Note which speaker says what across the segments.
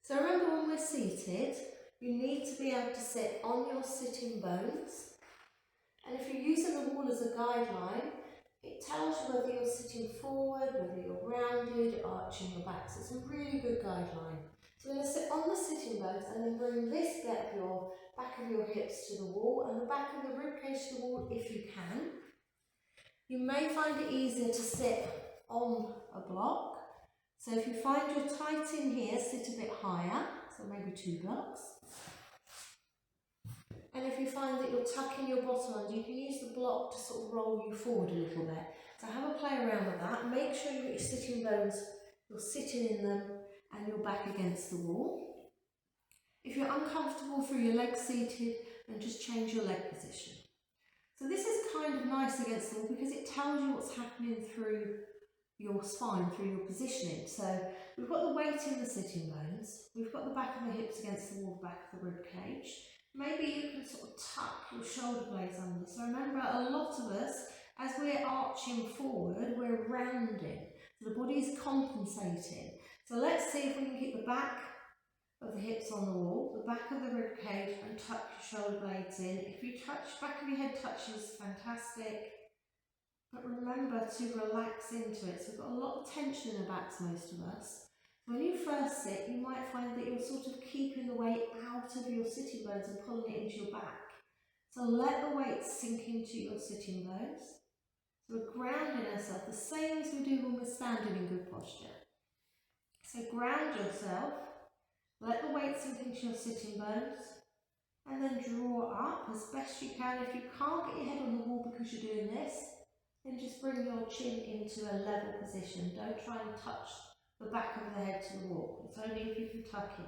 Speaker 1: So remember, when we're seated, you need to be able to sit on your sitting bones. And if you're using the wall as a guideline, it tells you whether you're sitting forward, whether you're rounded, arching your back. So it's a really good guideline. So we're going to sit on the sitting bones and then bring this bit of your back of your hips to the wall and the back of the ribcage to the wall if you can. You may find it easier to sit on a block. So if you find you're tight in here, sit a bit higher, so maybe 2 blocks. And if you find that you're tucking your bottom under, you can use the block to sort of roll you forward a little bit. So have a play around with that. Make sure you've got your sitting bones, you're sitting in them and you're back against the wall. If you're uncomfortable through your legs seated, then just change your leg position. So this is kind of nice against the wall because it tells you what's happening through your spine, through your positioning. So we've got the weight in the sitting bones, we've got the back of the hips against the wall, the back of the rib cage. Maybe you can sort of tuck your shoulder blades under. So remember, a lot of us, as we're arching forward, we're rounding. So the body is compensating. So let's see if we can keep the back of the hips on the wall, the back of the rib cage, and tuck your shoulder blades in. If you touch, back of your head touches, fantastic. But remember to relax into it. So we've got a lot of tension in the backs, most of us. When you first sit, you might find that you're sort of keeping the weight out of your sitting bones and pulling it into your back. So let the weight sink into your sitting bones. So we're grounding ourselves, the same as we do when we're standing in good posture. So ground yourself, let the weight sink into your sitting bones, and then draw up as best you can. If you can't get your head on the wall because you're doing this, then just bring your chin into a level position. Don't try and touch the back of the head to the wall. It's only if you can tuck in.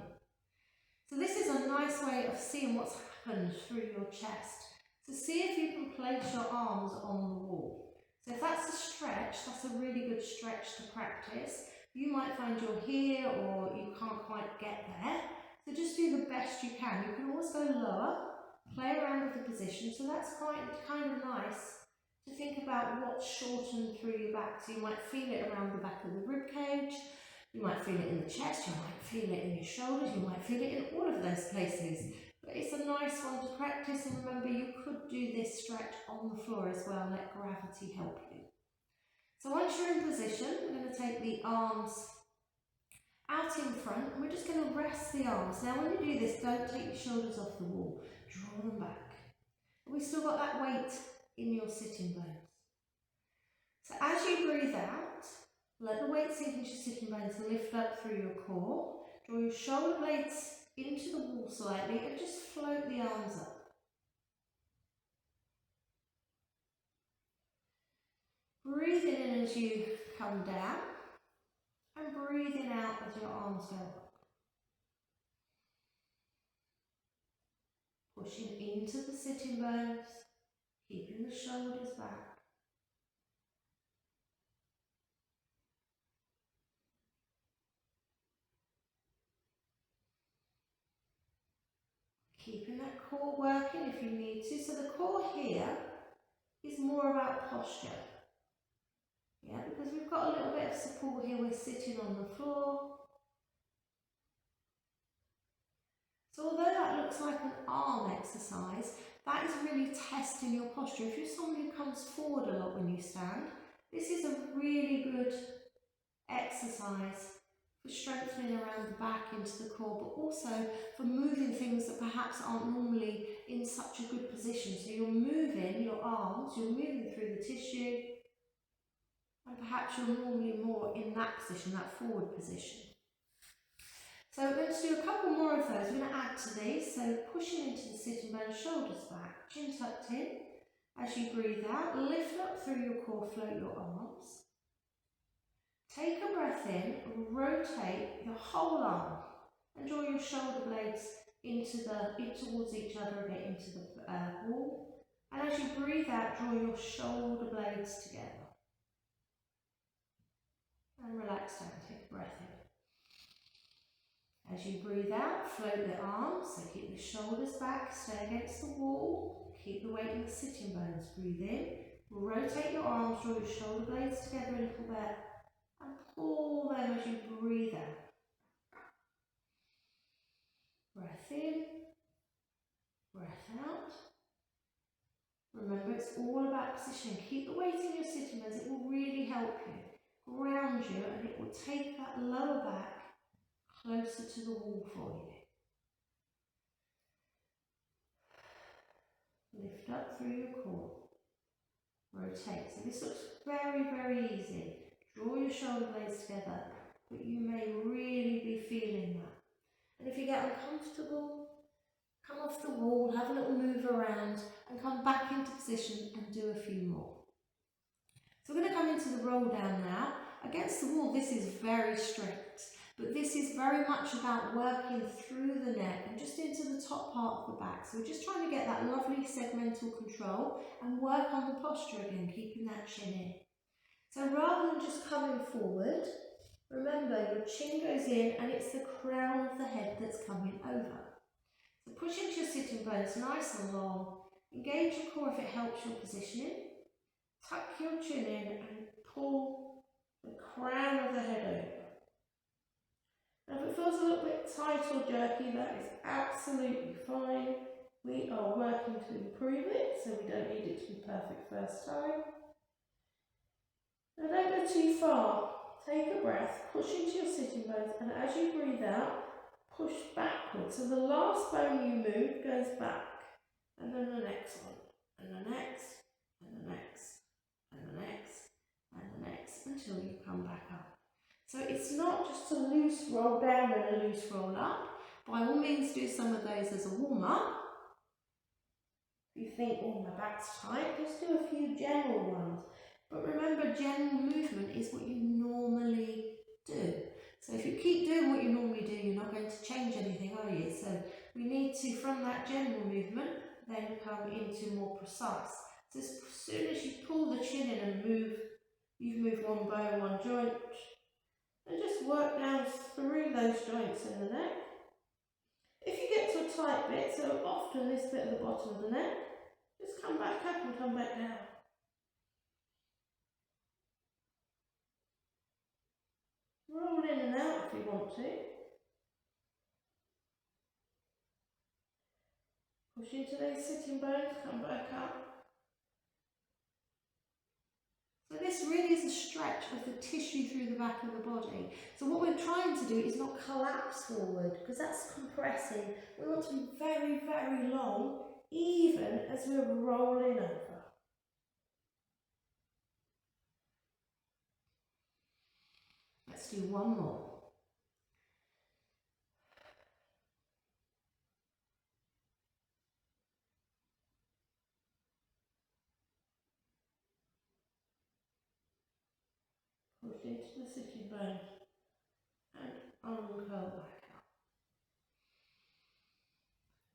Speaker 1: So this is a nice way of seeing what's happened through your chest. So see if you can place your arms on the wall. So if that's a stretch, that's a really good stretch to practice. You might find you're here or you can't quite get there. So just do the best you can. You can always go lower, play around with the position. So that's kind of nice to think about what's shortened through your back. So you might feel it around the back of the rib cage, you might feel it in the chest, you might feel it in your shoulders, you might feel it in all of those places. But it's a nice one to practice, and remember you could do this stretch on the floor as well, let gravity help you. So once you're in position, we're going to take the arms out in front and we're just going to rest the arms. Now when you do this, don't take your shoulders off the wall, draw them back. We've still got that weight in your sitting bones. So as you breathe out, let the weight sink into your sitting bones, lift up through your core, draw your shoulder blades into the wall slightly and just float the arms up. Breathing in as you come down and breathing out as your arms go up. Pushing into the sitting bones, keeping the shoulders back. Keeping that core working if you need to. So the core here is more about posture. Yeah, because we've got a little bit of support here, we're sitting on the floor. So although that looks like an arm exercise, that is really testing your posture. If you're someone who comes forward a lot when you stand, this is a really good exercise for strengthening around the back into the core, but also for moving things that perhaps aren't normally in such a good position. So you're moving your arms, you're moving through the tissue, and perhaps you're normally more in that position, that forward position. So we're going to do a couple more of those. We're going to add to these. So pushing into the sitting bones, shoulders back, chin tucked in. As you breathe out, lift up through your core, float your arms. Take a breath in, rotate your whole arm and draw your shoulder blades in towards each other a bit, into the wall. And as you breathe out, draw your shoulder blades together. And relax down, take a breath in. As you breathe out, float the arms, so keep the shoulders back, stay against the wall, keep the weight in the sitting bones. Breathe in, rotate your arms, draw your shoulder blades together a little bit, and pull them as you breathe out. in, breath out. Remember, it's all about positioning. Keep the weight in your sitting bones. It will really help you, ground you, and it will take that lower back closer to the wall for you. Lift up through your core. Rotate. So this looks very, very easy. Draw your shoulder blades together, but you may really be feeling that. And if you get uncomfortable, come off the wall, have a little move around, and come back into position and do a few more. So we're going to come into the roll down now. Against the wall, this is very strict, but this is very much about working through the neck and just into the top part of the back. So we're just trying to get that lovely segmental control and work on the posture again, keeping that chin in. So rather than just coming forward, remember your chin goes in and it's the crown of the head that's coming over. So push into your sitting bones nice and long. Engage your core if it helps your positioning. Tuck your chin in and pull the crown of the head over. Now if it feels a little bit tight or jerky, that is absolutely fine. We are working to improve it, so we don't need it to be perfect first time. Now don't go too far. Take a breath, push into your sitting bones, and as you breathe out, push backwards. So the last bone you move goes back, and then the next one, and the next, and the next, and the next, and the next, until you come back up. So it's not just a loose roll down and a loose roll up. By all means do some of those as a warm-up. If you think, oh, my back's tight, just do a few general ones. But remember, general movement is what you normally do. So if you keep doing what you normally do, you're not going to change anything, are you? So we need to, from that general movement, then come into more precise. So as soon as you pull the chin in and move, you've moved one bone, one joint, and just work down through those joints in the neck. If you get to a tight bit, so often this bit at the bottom of the neck, just come back up and come back down. Roll in and out if you want to. Push into those sitting bones, come back up. So this really is a stretch of the tissue through the back of the body. So what we're trying to do is not collapse forward, because that's compressing. We want to be very, very long, even as we're rolling over. Let's do one more. Push into the sitting bone and uncurl back up.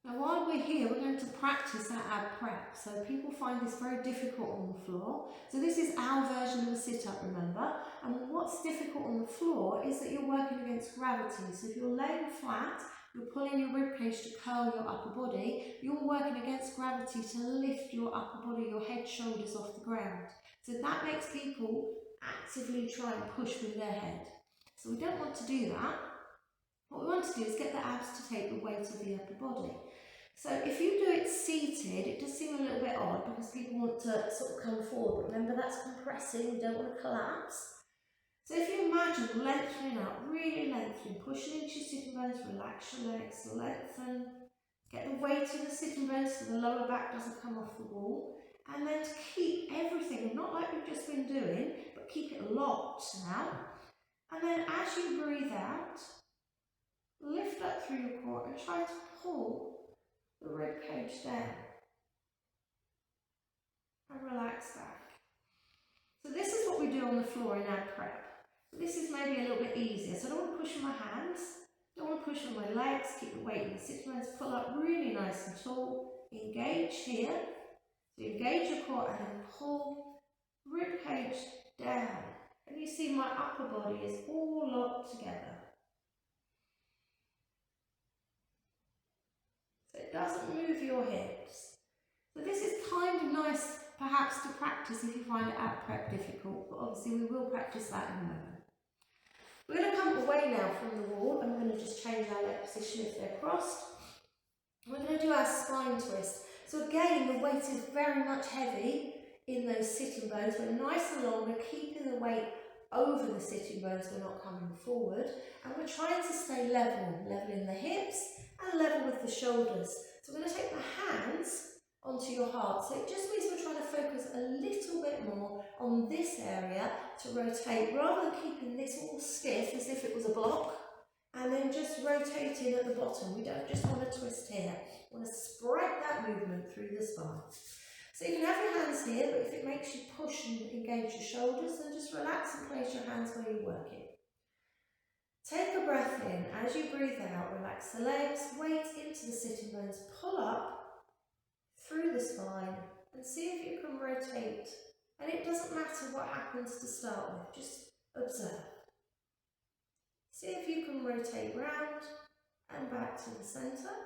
Speaker 1: Now while we're here, we're going to practice our ab prep. So people find this very difficult on the floor. So this is our version of a sit-up, remember? And what's difficult on the floor is that you're working against gravity. So if you're laying flat, you're pulling your ribcage to curl your upper body, you're working against gravity to lift your upper body, your head, shoulders off the ground. So that makes people actively try and push with their head. So we don't want to do that. What we want to do is get the abs to take the weight of the upper body. So if you do it seated, it does seem a little bit odd because people want to sort of come forward. But remember, that's compressing, you don't want to collapse. So if you imagine lengthening up, really lengthening, pushing into your sitting bones, relax your legs, lengthen, get the weight of the sitting bones so the lower back doesn't come off the wall. And then to keep everything, not like we've just been doing, but keep it locked now. And then as you breathe out, lift up through your core and try to pull the rib cage down. And relax back. So this is what we do on the floor in ab prep. So this is maybe a little bit easier. So I don't want to push on my hands, don't want to push on my legs, keep the weight in the sitting bones, pull up really nice and tall, engage here. So engage your core and then pull rib cage down. And you see my upper body is all locked together. So it doesn't move your hips. So this is kind of nice perhaps to practice if you find it ab prep difficult, but obviously we will practice that in a moment. We're going to come away now from the wall and we're going to just change our leg position if they're crossed. do our spine twist. So again, the weight is very much heavy in those sitting bones. We're nice and long, we're keeping the weight over the sitting bones, we're not coming forward. And we're trying to stay level, level in the hips and level with the shoulders. So we're going to take the hands onto your heart. So it just means we're trying to focus a little bit more on this area to rotate, rather than keeping this all stiff as if it was a block, and then just rotating at the bottom. We don't just want to twist here. We want to spread that movement through the spine. So you can have your hands here, but if it makes you push and engage your shoulders, then just relax and place your hands where you're working. Take a breath in. As you breathe out, relax the legs, weight into the sitting bones, pull up through the spine and see if you can rotate. And it doesn't matter what happens to start with, just observe. See if you can rotate round and back to the centre.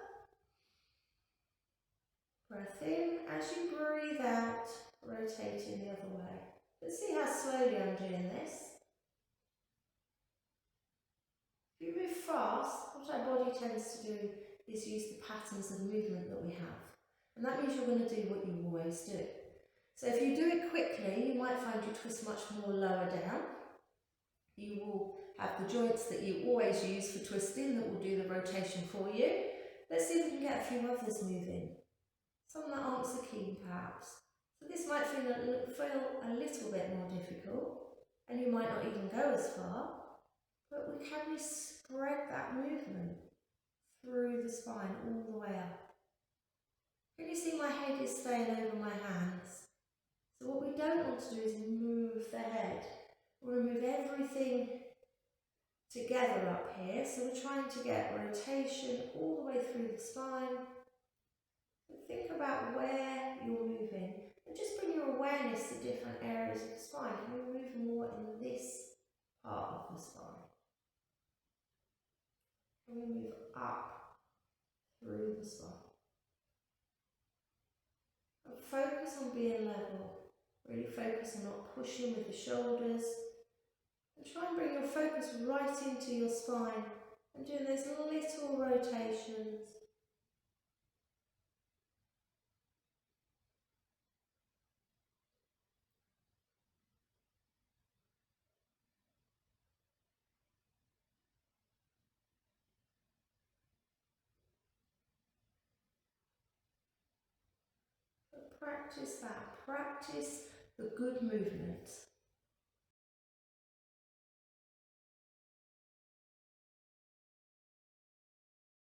Speaker 1: Breath in. As you breathe out, rotating the other way. But see how slowly I'm doing this. If you move fast, what our body tends to do is use the patterns of movement that we have. And that means you're going to do what you always do. So if you do it quickly, you might find you twist much more lower down. You will have the joints that you always use for twisting that will do the rotation for you. Let's see if we can get a few others moving. Some that aren't so keen perhaps. So this might feel a little bit more difficult, and you might not even go as far, but we can spread that movement through the spine all the way up. Can you see my head is staying over my hands? So what we don't want to do is move the head. We want to move everything together up here. So we're trying to get rotation all the way through the spine. So think about where you're moving and just bring your awareness to different areas of the spine. Can we move more in this part of the spine? Can we move up through the spine? And focus on being level. Really focus on not pushing with the shoulders. And try and bring your focus right into your spine and doing those little rotations. But practice that. Practice the good movement.